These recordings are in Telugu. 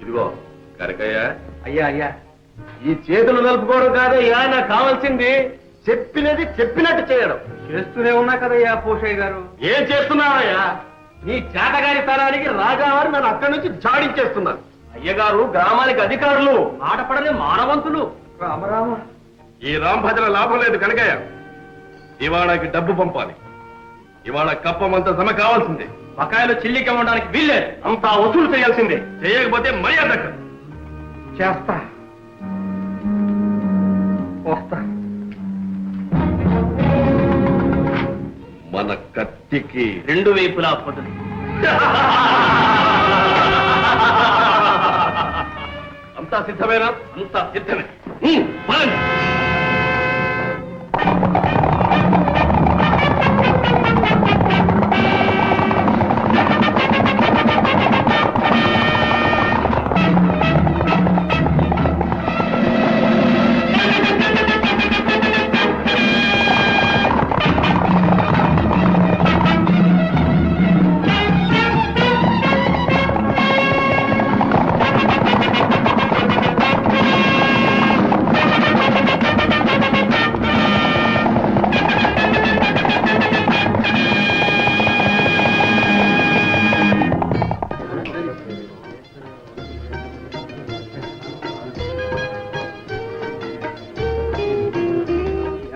ఇదిగో కనకయ్య. అయ్యా అయ్యా, ఈ చేతులు నలుపుకోవడం కాదయ్యా, నాకు కావాల్సింది చెప్పినది చెప్పినట్టు చేయడం. చేస్తూనే ఉన్నా కదయ్యా పోషయ్య గారు. ఏం చేస్తున్నావయ్యా? నీ చేతగారి తరానికి రాగావారు నన్ను అక్కడి నుంచి జాడించేస్తున్నాను. అయ్యగారు గ్రామానికి అధికారులు, ఆటపడని మానవంతులు. రామరామ, ఈ రాంభద్ర లాభం లేదు కనకయ్య. ఇవాళకి డబ్బు పంపాలి. ఇవాళ కప్పమంత సమ కావాల్సిందే. బకాయిలు చిల్లికి ఇవ్వడానికి వీల్లేదు. అంతా వసూలు చేయాల్సిందే. చేయకపోతే మర్యాద దక్కదు. చేస్తా, వస్తా. మన కత్తికి 2 వైపులా పొదలు. అంతా సిద్ధమేనా? అంతా సిద్ధమే. పదండి.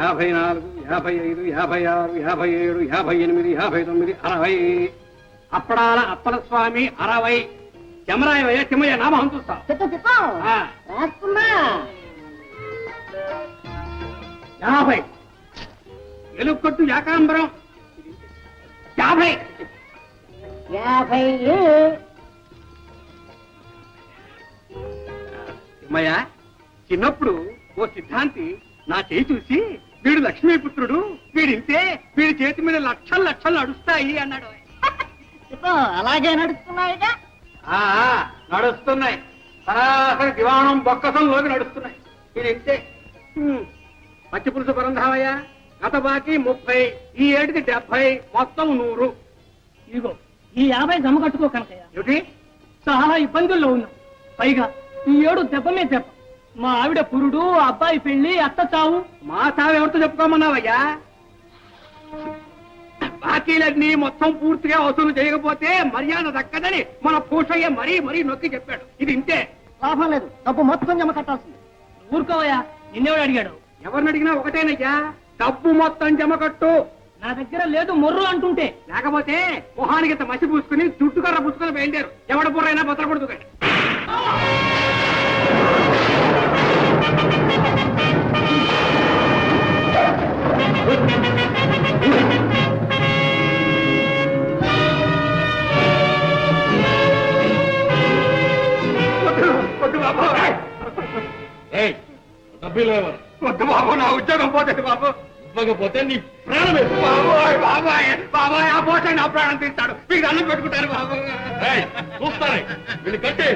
యాభై 54, 55, 56, 57, 58, 59, 60. అప్పడాల అప్పల స్వామి 60. చెమరాయవయ్య చెమ్మయ్య నామహం చూస్తా. 50. ఎలుకొట్టు యాకాంబరం 50. చెమ్మయ్య, చిన్నప్పుడు ఓ సిద్ధాంతి నా చేయి చూసి, వీడు లక్ష్మీపుత్రుడు, వీడింతే, వీడి చేతి మీద లక్షలు లక్షలు నడుస్తాయి అన్నాడు. అలాగే నడుస్తున్నాయిగా. నడుస్తున్నాయి. సరాసరి దివాణం బొక్కసంలోకి నడుస్తున్నాయి. వీడింతే. పచ్చి పులుసు పరంధామయ్య, గత బాకీ 30, ఈ ఏటికి 70, మొత్తం 100. ఇదిగో ఈ 50 జమ కట్టుకో కనకయ్య. ఏమిటి? చాలా ఇబ్బందుల్లో ఉన్నాం. పైగా ఈ ఏడు దెబ్బ మీద దెబ్బ. మా ఆవిడ పురుడు, అబ్బాయి పెళ్లి, అత్త చావు. మా సాగు ఎవరితో చెప్పుకోమన్నావయ్యా? బాకీలన్నీ మొత్తం పూర్తిగా వసూలు చేయకపోతే మర్యాద దక్కదని మన పూషయ్య మరీ మరీ నొక్కి చెప్పాడు. ఇది ఇంతే. లాభం లేదు, డబ్బు మొత్తం జమ కట్టాల్సింది. ఊరుకోవయ్యా, నిన్నెవడు అడిగాడు? ఎవరిని అడిగినా ఒకటేనయ్యా, డబ్బు మొత్తం జమ కట్టు. నా దగ్గర లేదు మొర్రు అంటుంటే. లేకపోతే మొహానికి ఇంత మసి పూసుకుని చుట్టుకర్ర పుచ్చుకొని బయలుదేరు. ఎవడ బుర్రైనా బతలకూడదు. వద్దు బాబు, వద్దు బాబు, నా ఉద్యోగం పోతుంది బాబు. ఇవ్వకపోతే నీ ప్రాణమే. బాబాయ్ బాబాయ్ బాబాయ్, ఆ పోతే నా ప్రాణం తీస్తాడు. మీకు అన్నం పెట్టుకుంటారు బాబు. చూస్తానే వీళ్ళు కట్టే.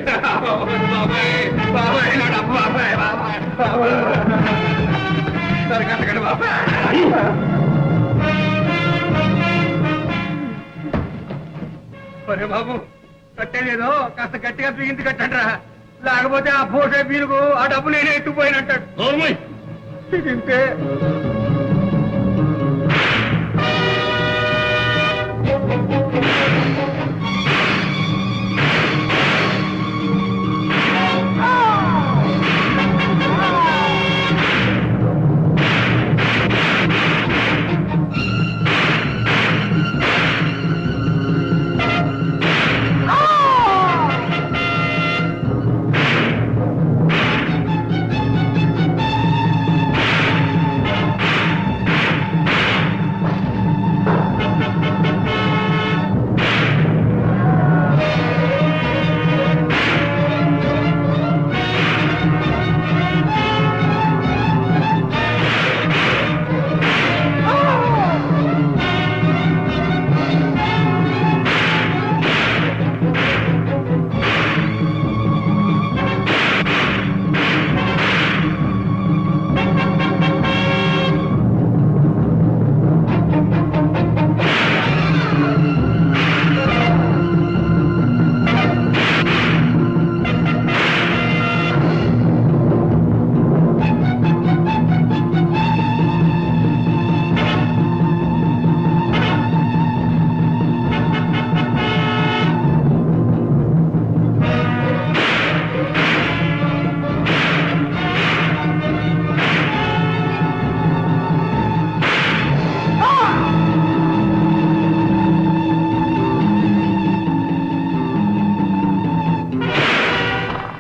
బాబాయ్ బాబాయ్, నా డబ్బు బాబాయ్ బాబాయ్ బాబాయ్, సరే కట్టకండి బాబాయ్. ఒరే బాబు, కట్టేదేదో కాస్త గట్టిగా బిగించి కట్టండి రా. లేకపోతే ఆ పోసే పీరుకు ఆ డబ్బు నేనే ఎత్తుకుపోయినంటాడు. ఇంతే.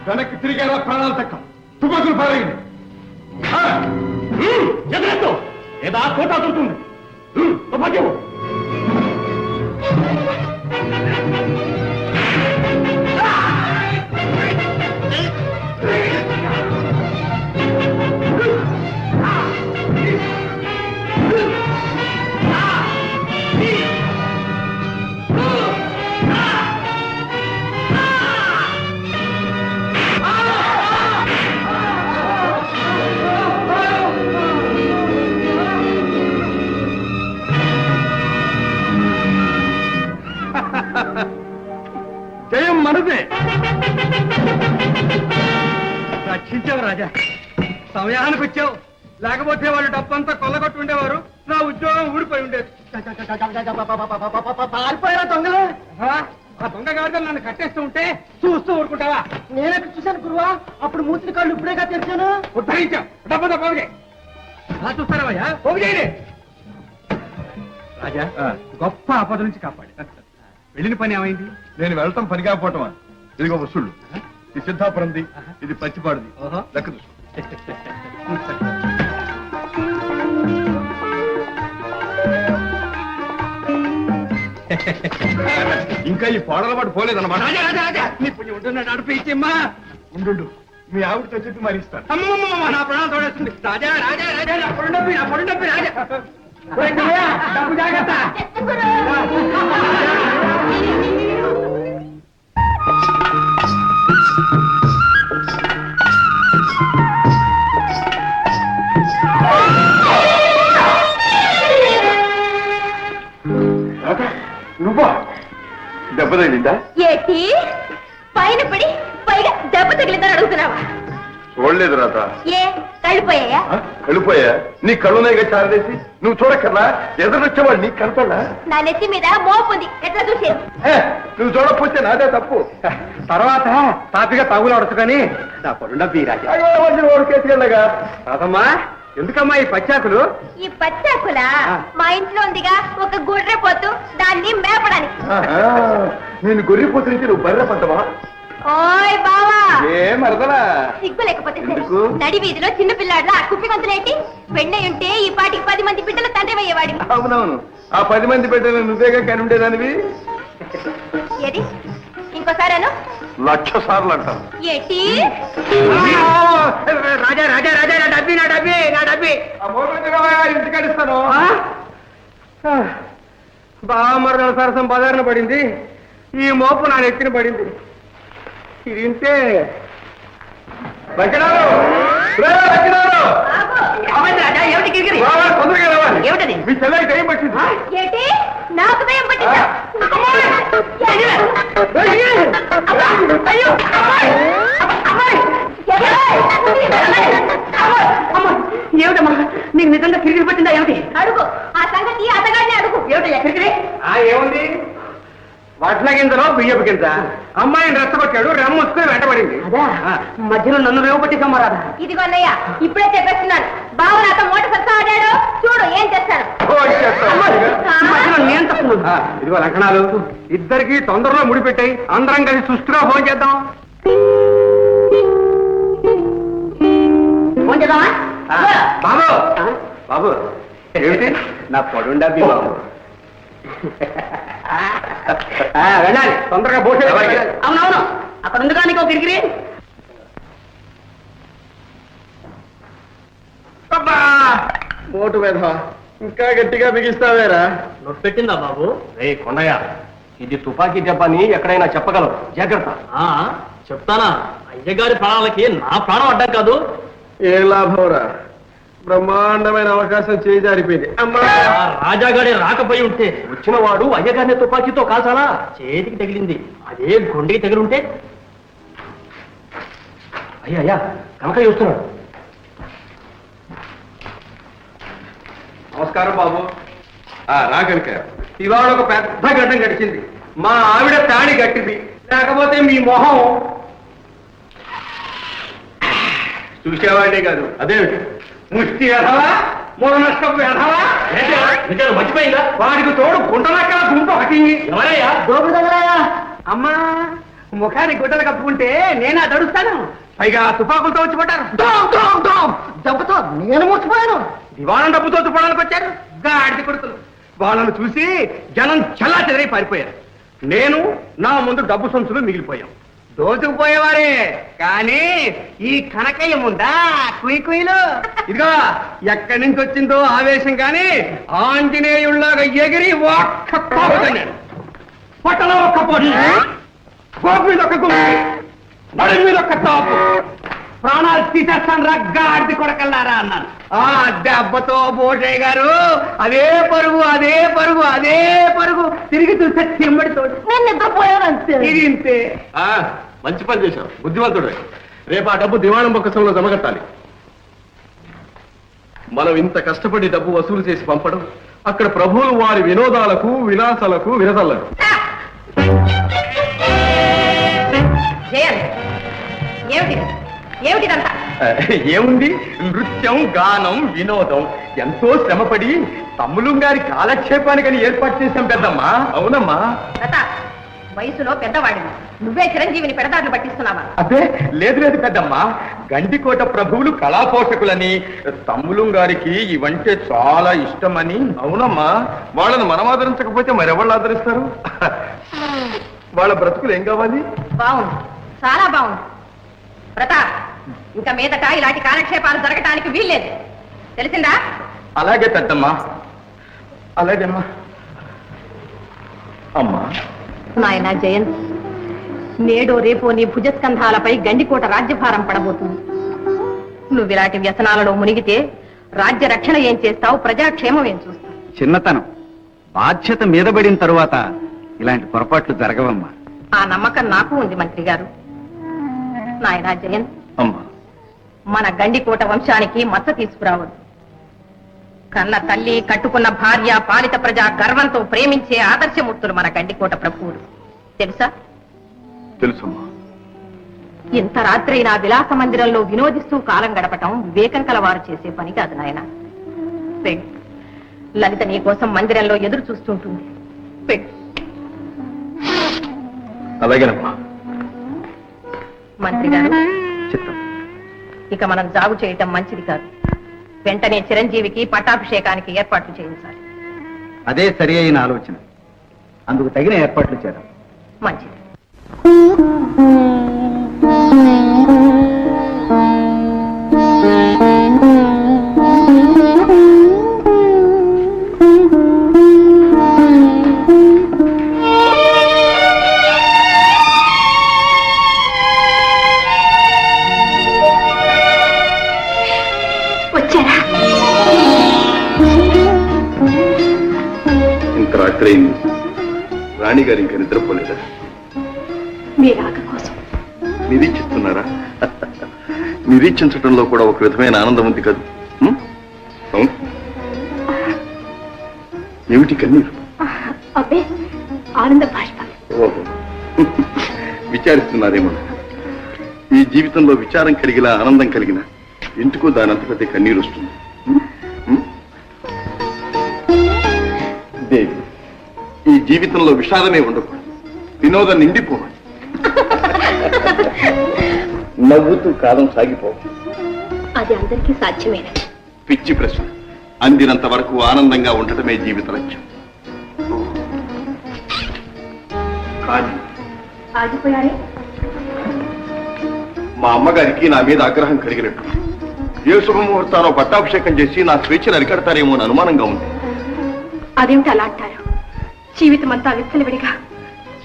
వెనక్కి తిరిగేలా ప్రాణాలు తక్కువ తుపాకులు పారేయండి ఎదురెత్తు ఏదా కోట అవుతుంది తుపాకి జయం మనదే రక్షించావు రాజా సమయానికి వచ్చావు లేకపోతే వాళ్ళు డబ్బంతా కొల్లగొట్టి ఉండేవారు నా ఉద్యోగం ఊడిపోయి ఉండేది పారిపోయారా దొంగలు ఆ దొంగ గాడిదలు నన్ను కట్టేస్తూ ఉంటే చూస్తూ ఊరుకుంటావా నేనెక్కడ చూశాను గురువా అప్పుడు మూతిని కాళ్ళు ఇప్పుడేగా తెరిచాను ఉద్ధరించాం డబ్బంతా పోగు చేయి అలా చూస్తారా పోగు చేయండి రాజా గొప్ప ఆపద నుంచి కాపాడి వెళ్ళిన పని ఏమైంది నేను వెళ్తాం పని కాకపోవటమా ఇదిగో వసూళ్ళు ఇది సిద్ధాపురంది ఇది పచ్చిపాడుది లెక్క చూసుకో ఇంకా ఈ పాడల పాటు పోలేదన్నమాట రాజా రాజా రాజా నీ పుణ్యం ఉంటున్నా నడిపించమ్మా ఉండు మీ ఆవిడతో చెప్పి మరి ఇస్తాను అమ్మమ్మ నా ప్రాణం తోడేస్తుంది రాజా రాజా రాజా నా పొడి డబ్బి రాజా డబ్బు జాగ్రత్త నువ్వా దెబ్బ తగిలిందా ఏటి పైన పడి పైగా దెబ్బ తగిలిందని అడుగుతున్నావా చూడలేదు రాత ఏ కళ్ళిపోయాయా కళ్ళిపోయా నీ కళ్ళున్నాయిగా చారదేసి నువ్వు చూడక్కర్లా ఎదురొచ్చేవాడు నీ కనపడలా నా నెత్తి మీద మోపుంది ఎట్లా చూసేది నువ్వు చూడకపోతే నాదే తప్పు తర్వాత తాపిగా తగులు కానీ నా పొడి డబ్బి రాజా ఓడికేసుకెళ్ళగా రాదమ్మా ఎందుకమ్మా ఈ పచ్చాకులు ఈ పచ్చాకుల మా ఇంట్లో ఉందిగా ఒక గుర్రె పోతు దాన్ని మేపడానికి నేను గొర్రెపోతు నుంచి నువ్వు బర్రె పడ్డవా ఓయ్ బావా ఏ మరదలా సిగ్గు లేకపోతే సరే. ఎందుకు? నడి వీధిలో చిన్న పిల్లాడ్లా కుప్పి గంతులేంటి పెళ్ళై ఉంటే ఈ పాటికి 10 మంది బిడ్డల తండ్రి అయ్యేవాడివి అవునవును ఆ 10 మంది బిడ్డలు నువ్వేగా కని ఉండేదానివి ఏది ఇంకోసారేను 1,00,000 సార్లు అంటాను ఏటి రాజా రాజా రాజా నా డబ్బి నా డబ్బి నా డబ్బి ఇంటికడిస్తాను బామరదల సరసం బజారున పడింది ఈ మోపు నా నెత్తిన పడింది ఇది ఇంతే తొందరగా రావాలి ఏమిటది మీ చెల్లెకి టైం పట్టింది ఏటి నాకు దయ్యం పట్టిందా ఏమిటమ్మా నీకు నిజంగా కిరికిరి పట్టిందా ఏమిటి అడుగు ఆ సంగతి అతగాడిని అడుగు ఏమిటయ్యా కిరికిరి ఏముంది వడ్ల గింజలో బియ్యపు గింజ అమ్మాయిని రెచ్చగొట్టాడు రెమ్మొచ్చుకుని వెంటబడింది అదా మధ్యలో నన్ను రేవు పట్టిందమ్మా రాదా ఇదిగో అన్నయ్య ఇప్పుడే చెప్పేస్తున్నాను బావ నాతో మోట సత్తా ఆడాడు చూడు ఏం చేస్తాను మధ్యలో నేను తప్పున్నాను ఇదిగో లక్షణాలు ఇద్దరికి తొందరలో ముడిపెట్టాయి అందరం కలిసి సుష్టిగా ఫోన్ చేద్దాం ఫోన్ చేద్దామా బాబు బాబు ఏమిటి నా పొడుండబ్బి బాబు వెళ్ళాలి తొందరగా భోజనం అవునవును అక్కడ ఉంది కానీ కిరికిరి మోటు మీద ఇంకా గట్టిగా బిగిస్తావేరా నొప్పెట్టిందా బాబు రే కొండయ్య ఇది తుపాకీ దెబ్బని ఎక్కడైనా చెప్పగలవు జాగ్రత్త చెప్తానా అయ్యగారి ప్రాణాలకి నా ప్రాణం అడ్డం కాదు ఏం లాభంరా బ్రహ్మాండమైన అవకాశం చేజారిపోయింది అమ్మా ఆ రాజాగాడి రాకపోయి ఉంటే వచ్చిన వాడు అయ్యగారిని తుపాకీతో కాల్చాలా చేతికి తగిలింది అదే గుండెకి తగిలి ఉంటే అయ్యా కనక చూస్తున్నాడు నమస్కారం బాబు రా కనుక ఇవాళ ఒక పెద్ద ఘట్టం గడిచింది మా ఆవిడ తాడి కట్టింది లేకపోతే మీ మొహం చూసేవాడే కాదు అదేమిటి ముష్టి ఎదవా మూల నష్టపు ఎదవా నిజాలు మర్చిపోయిందా వాడికి తోడు గుంటలక్కడ గుంట ఒకటి ఎవరయ్యా దోపుడు తగలాయా అమ్మా ముఖానికి గుడ్డలు కప్పుకుంటే నేనా దడుస్తాను, పైగా తుపాకులతో వచ్చి పడ్డారు. దెబ్బతో నేను మోసపోయాను. దివాణం డబ్బుతో తుపాడానికి వచ్చారు గాడిద కొడుకులు. వాళ్ళను చూసి జనం చల్లా చెదరై పారిపోయారు. నేను నా ముందు డబ్బు సంచులు మిగిలిపోయాం. దోచుకుపోయేవారే కానీ ఈ కనకయ్య ముందా కుయ్యలు. ఇదిగో ఎక్కడి నుంచి వచ్చిందో ఆవేశం కానీ ఆంజనేయుల్లాగా ఎగిరి ఒక్క పోతున్నాడు. పొట్టలో ఒక్క పొడి, గోపు మీద ఒక గుమ్మి, నడి మీద ఒక తాపు, ప్రాణాలు తీసేస్తాను రగ్గాడి కొడకల్లారా అన్నాను. ఆ దెబ్బతో బోటయ్య గారు అదే పరుగు అదే పరుగు అదే పరుగు తిరిగి చూస్తే చెమ్మడితో నేను నిద్రపోయానంతే. ఇది ఇంతే. మంచి పని చేశావు, బుద్ధివంతుడే. రేపు ఆ డబ్బు దివాణం బొక్కసంలో జమగట్టాలి. మనం ఇంత కష్టపడి డబ్బు వసూలు చేసి పంపడం, అక్కడ ప్రభువులు వారి వినోదాలకు విలాసాలకు విరదల్లకు. ఏమిటిదంతా? ఏముంది, నృత్యం గానం వినోదం ఎంతో శ్రమపడి తమ్ములు గారి కాలక్షేపానికని ఏర్పాటు చేశాం పెద్దమ్మా. అవునమ్మా. వయసులో పెద్దవాడిని నువ్వే చిరంజీవిని పెడదారులు పట్టిస్తున్నావా? అదే లేదు లేదు పెద్దమ్మా, గండికోట ప్రభువులు కళాపోషకులని తమ్ములు గారికి ఇవంటే చాలా ఇష్టమని. అవునమ్మా, వాళ్ళని మనం ఆదరించకపోతే మరెవాళ్ళు ఆదరిస్తారు? వాళ్ళ బ్రతుకులు ఏం కావాలి? బాగుంది, చాలా బాగుంది. ప్రతాప్, ఇంకా మీదట ఇలాంటి కాలక్షేపాలు జరగటానికి వీల్లేదు, తెలిసిందా? అలాగే పెద్దమ్మా, అలాగేమ్మా. అమ్మా నాయన జయంత్, నేడో రేపో నీ భుజస్కంధాలపై గండికోట రాజ్యభారం పడబోతుంది. నువ్వు ఇలాంటి వ్యసనాలలో మునిగితే రాజ్య రక్షణ ఏం చేస్తావు, ప్రజాక్షేమం ఏం చూస్తావు? చిన్నతనం, బాధ్యత మీద పడిన తరువాత ఇలాంటి పొరపాట్లు జరగవమ్మా. ఆ నమ్మకం నాకు ఉంది మంత్రి గారు. నాయనా జయంత్, అమ్మా మన గండికోట వంశానికి మచ్చ తీసుకురావద్దు. కన్న తల్లి, కట్టుకున్న భార్య, పాలిత ప్రజా గర్వంతో ప్రేమించే ఆదర్శమూర్తులు మన గండికోట ప్రభువులు, తెలుసా? తెలుసమ్మా. ఇంత రాత్రైనా విలాస మందిరంలో వినోదిస్తూ కాలం గడపటం వివేకం కలవారు చేసే పని కాదు నాయన. పెగ్, లలిత నీ కోసం మందిరంలో ఎదురు చూస్తుంటుంది. పెగ్. అలాగేనమ్మా. మంత్రి గారు, చిత్తం. ఇక మనం జాగు చేయటం మంచిది కాదు. వెంటనే చిరంజీవికి పట్టాభిషేకానికి ఏర్పాట్లు చేయించాలి. అదే సరి అయిన ఆలోచన, అందుకు తగిన ఏర్పాట్లు చేద్దాం. మంచిది. ఇంత రాత్రి రాణి గారు ఇంకా నిద్రపోలేదా? మీ రాక కోసం నిరీక్షిస్తున్నారా? నిరీక్షించడంలో కూడా ఒక విధమైన ఆనందం ఉంది కదా. అవును, ఏమిటి కన్నీరు? అబ్బే, ఆనంద బాష్పాలు. ఓహో, విచారిస్తున్నారేమో. ఈ జీవితంలో విచారం కలిగిన ఆనందం కలిగిన ఎందుకో దానంతటదే కన్నీరు వస్తుంది. దేవి, ఈ జీవితంలో విషాదమే ఉండకూడదు, వినోదం నిండిపోవాలి. నవ్వుతూ కాలం సాగిపోవాలి. అది అందరికీ సాధ్యమేనా? పిచ్చి ప్రశ్న. అందినంత వరకు ఆనందంగా ఉండటమే జీవిత లక్ష్యం. కానీ ఆగిపోయారే? మా అమ్మగారికి నా మీద ఆగ్రహం కలిగినట్టు, ఏ శుభముహూర్తానో పట్టాభిషేకం చేసి నా స్వేచ్ఛను అరికడతారేమో అని అనుమానంగా ఉంది. అదేమిటి అలా అంటారు? జీవితం అంతా విచ్చలవిడిగా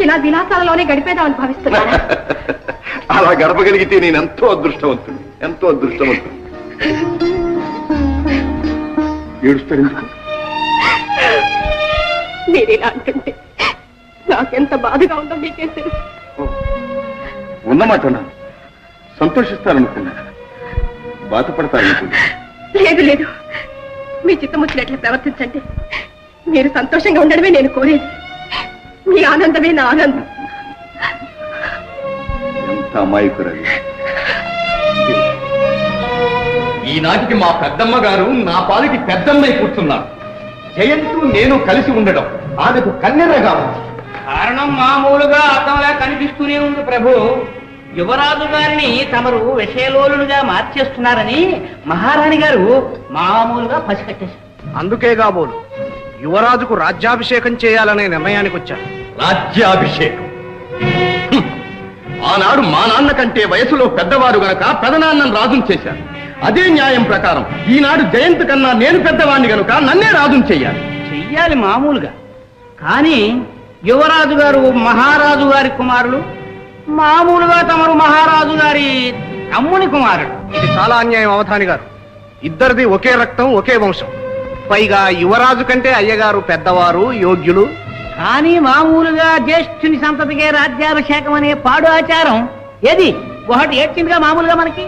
ఇలా విలాసాలలోనే గడిపేదామని భావిస్తున్నారా? అలా గడపగలిగితే నేను ఎంతో అదృష్టవంతుడు, ఎంతో అదృష్టవంతుడు. ఏడుస్తాడు ఎందుకు? మీరు ఇలా అంటుంటే నాకెంత బాధగా ఉందో మీకే తెలుసు. ఉన్నమాట సంతోషిస్తారనుకున్నా, బాధపడతారనుకున్నా. లేదు లేదు, మీ చిత్తం వచ్చినట్లు ప్రవర్తించండి. మీరు సంతోషంగా ఉండడమే నేను కోరేది. మీ ఆనందమే నా ఆనందం. ఎంత అమాయకురాలు. ఈనాటికి మా పెద్దమ్మ గారు నా పాలిటి పెద్దమ్మై కూర్చున్నారు. జయంతు నేను కలిసి ఉండడం ఆమెకు కన్నెరగా ఉంది. కారణం మామూలుగా అర్థంలా కనిపిస్తూనే ఉంది ప్రభు. యువరాజు గారిని తమరు విషయలోలుగా మార్చేస్తున్నారని మహారాణి గారు మామూలుగా పసికట్టేశారు. అందుకే కాబోలు యువరాజుకు రాజ్యాభిషేకం చేయాలనే నిర్ణయానికి వచ్చారు. రాజ్యాభిషేకం ఆనాడు మా నాన్న కంటే వయసులో పెద్దవారు గనక పెదనాన్నను రాజును చేశారు. అదే న్యాయం ప్రకారం ఈనాడు జయంత్ కన్నా నేను పెద్దవాణ్ణి గనుక నన్నే రాజును చెయ్యాలి. చెయ్యాలి మామూలుగా. కానీ యువరాజు గారు మహారాజు గారి కుమారులు, మామూలుగా తమరు మహారాజు గారి తమ్ముని కుమారుడు. ఇది చాలా అన్యాయం అవధాని గారు. ఇద్దరిది ఒకే రక్తం, ఒకే వంశం. పైగా యువరాజు కంటే అయ్యగారు పెద్దవారు, యోగ్యులు. కానీ మామూలుగా జ్యేష్ఠుని సంతతికే రాజ్యాభిషేకం అనే పాడు ఆచారం ఏది ఒకటి ఏడ్చిందిగా మామూలుగా మనకి.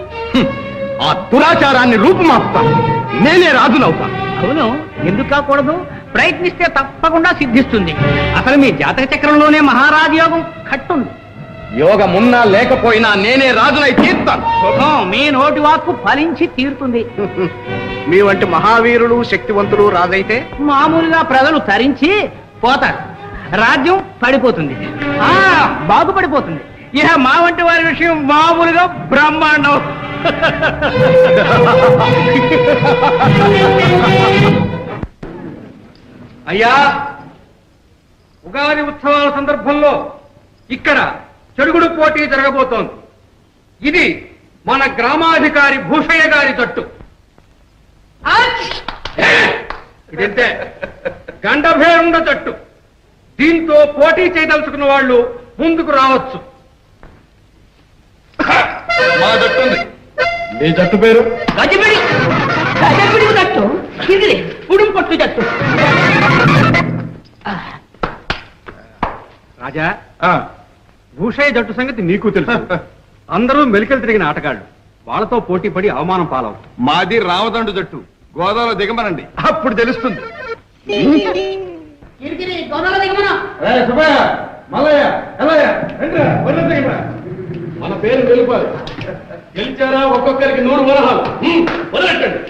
ఆ దురాచారాన్ని రూపుమాపుతాను. నేనే రాజునవుతాను. అవును, ఎందుకు కాకూడదు? ప్రయత్నిస్తే తప్పకుండా సిద్ధిస్తుంది. అసలు మీ జాతక చక్రంలోనే మహారాజు యోగం కట్టుంది. యోగమున్నా లేకపోయినా నేనే రాజునై తీర్తాను. శుభం, మీ నోటి వాక్కు ఫలించి తీరుతుంది. మీ వంటి మహావీరులు, శక్తివంతులు రాజైతే మామూలుగా ప్రజలు తరించి పోతారు, రాజ్యం పడిపోతుంది, బాగుపడిపోతుంది. ఇక మా వంటి వారి విషయం మామూలుగా బ్రహ్మాండం. అయ్యా, ఉగాది ఉత్సవాల సందర్భంలో ఇక్కడ చెడుగుడు పోటీ జరగబోతోంది. ఇది మన గ్రామాధికారి భూషయ్య గారి జట్టు. ఇదంతే గండభేరుండ జట్టు. దీంతో పోటీ చేయదలుచుకున్న వాళ్ళు ముందుకు రావచ్చు. మా జట్టు ఉంది. మీ జట్టు పేరు? గజిబిడి గజబిడి జట్టు, ఇది ఉడుం పట్టు జట్టు. రాజా, భూషయ్య జట్టు సంగతి నీకు తెలుసు. అందరూ మెలికలు తిరిగిన ఆటగాళ్ళు. వాళ్ళతో పోటీ పడి అవమానం పాలవుతారు. మాది రావదండు జట్టు. గోదావరిలో దిగమనండి, అప్పుడు తెలుస్తుంది. మన పేరు గెలుపాలి. గెలిచారా ఒక్కొక్కరికి 100 వరహాలు. వదలట్టండి.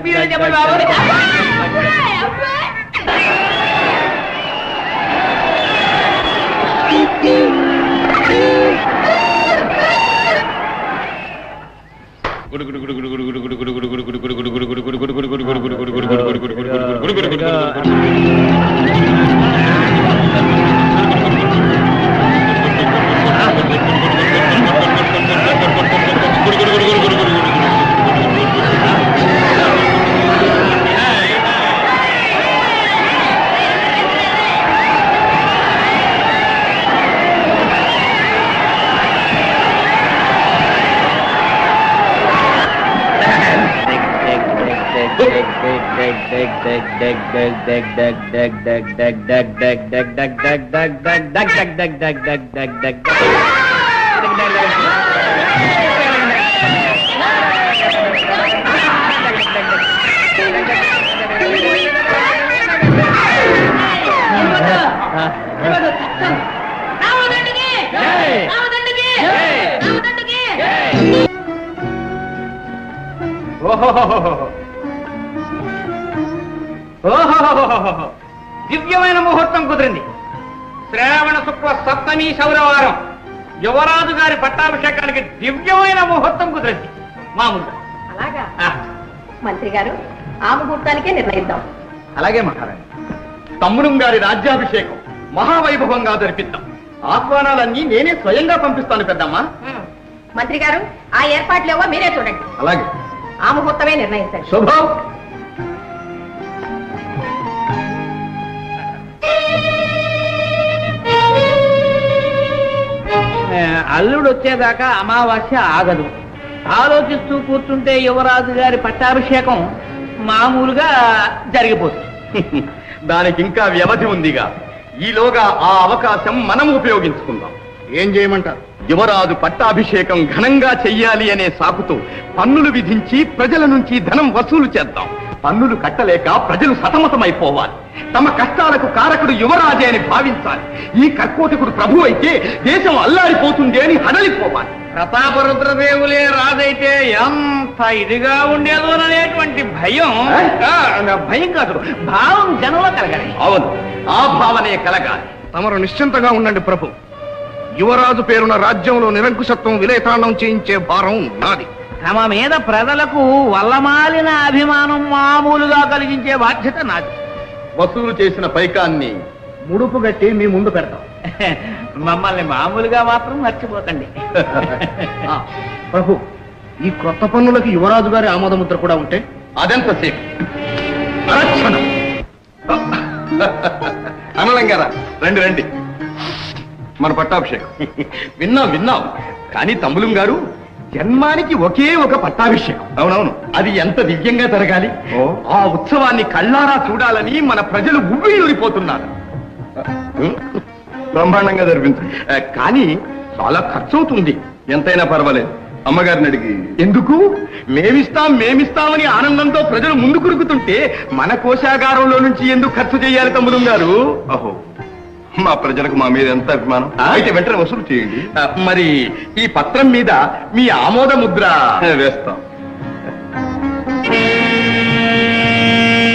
మీరే చెప్పండి బాబు. దివ్యమైన ముహూర్తం కుదిరింది. శ్రావణ శుక్ల సప్తమి శౌరవారం యువరాజు గారి పట్టాభిషేకానికి దివ్యమైన ముహూర్తం కుదిరింది. మామూలుగా అలాగా మంత్రి గారు ఆ ముహూర్తానికే నిర్ణయిద్దాం. అలాగే మహారాణి, తమ్ముడు గారి రాజ్యాభిషేకం మహావైభవంగా జరిపిద్దాం. ఆహ్వానాలన్నీ నేనే స్వయంగా పంపిస్తాను పెద్దమ్మా. మంత్రి గారు ఆ ఏర్పాట్లేవో మీరే చూడండి. అలాగే. ఆ ముహూర్తమే నిర్ణయించండి. శుభం. అల్లుడు వచ్చేదాకా అమావాస్య ఆగదు. ఆలోచిస్తూ కూర్చుంటే యువరాజు గారి పట్టాభిషేకం మామూలుగా జరిగిపోతుంది. దానికి ఇంకా వ్యవధి ఉందిగా. ఈలోగా ఆ అవకాశం మనం ఉపయోగించుకుందాం. ఏం చేయమంటారు? యువరాజు పట్టాభిషేకం ఘనంగా చెయ్యాలి అనే సాకుతో పన్నులు విధించి ప్రజల నుంచి ధనం వసూలు చేద్దాం. పన్నులు కట్టలేక ప్రజలు సతమతమైపోవాలి. తమ కష్టాలకు కారకుడు యువరాజే అని భావించాలి. ఈ కర్కోటకుడు ప్రభు అయితే దేశం అల్లాడిపోతుంది అని హడలిపోవాలి. ప్రతాపరుద్రదేవులే రాజైతే ఎంత ఇదిగా ఉండేదోననేటువంటి భయం భయం కాదు, భావం జనంలో కలగాలి. అవును, ఆ భావనే కలగాలి. తమరు నిశ్చింతగా ఉండండి ప్రభు. యువరాజు పేరున రాజ్యంలో నిరంకుశత్వం విలేతాండం చేయించే భారం నాది. తమ మీద ప్రజలకు వల్లమాలిన అభిమానం మామూలుగా కలిగించే బాధ్యత నాది. వసూలు చేసిన పైకాన్ని ముడుపు గట్టి మీ ముందు పెడతాం. మమ్మల్ని మామూలుగా మాత్రం మర్చిపోకండి. ప్రభు, ఈ క్రొత్త పన్నులకి యువరాజు గారి ఆమోద ముద్ర కూడా ఉంటే అదెంతసేపు? అరక్షణం. అనలం గారా, రండి రండి. మన పట్టాభిషేకం విన్నాం. కానీ తమ్ములం గారు, జన్మానికి ఒకే ఒక పట్టాభిషేకం. అవునవును, అది ఎంత దివ్యంగా జరగాలి. ఆ ఉత్సవాన్ని కళ్ళారా చూడాలని మన ప్రజలు ఉవ్విళ్ళూరిపోతున్నారు. బ్రహ్మాండంగా జరిపించు. కానీ చాలా ఖర్చు అవుతుంది. ఎంతైనా పర్వాలేదు. అమ్మగారిని అడిగి ఎందుకు? మేమిస్తామని ఆనందంతో ప్రజలు ముందు కురుకుతుంటే మన కోశాగారంలో నుంచి ఎందుకు ఖర్చు చేయాలి తమ్ములం గారు? అహో, మా ప్రజలకు మా మీద ఎంత అభిమానం. అయితే వెంటనే వసూలు చేయండి. మరి ఈ పత్రం మీద మీ ఆమోద ముద్ర వేస్తాం.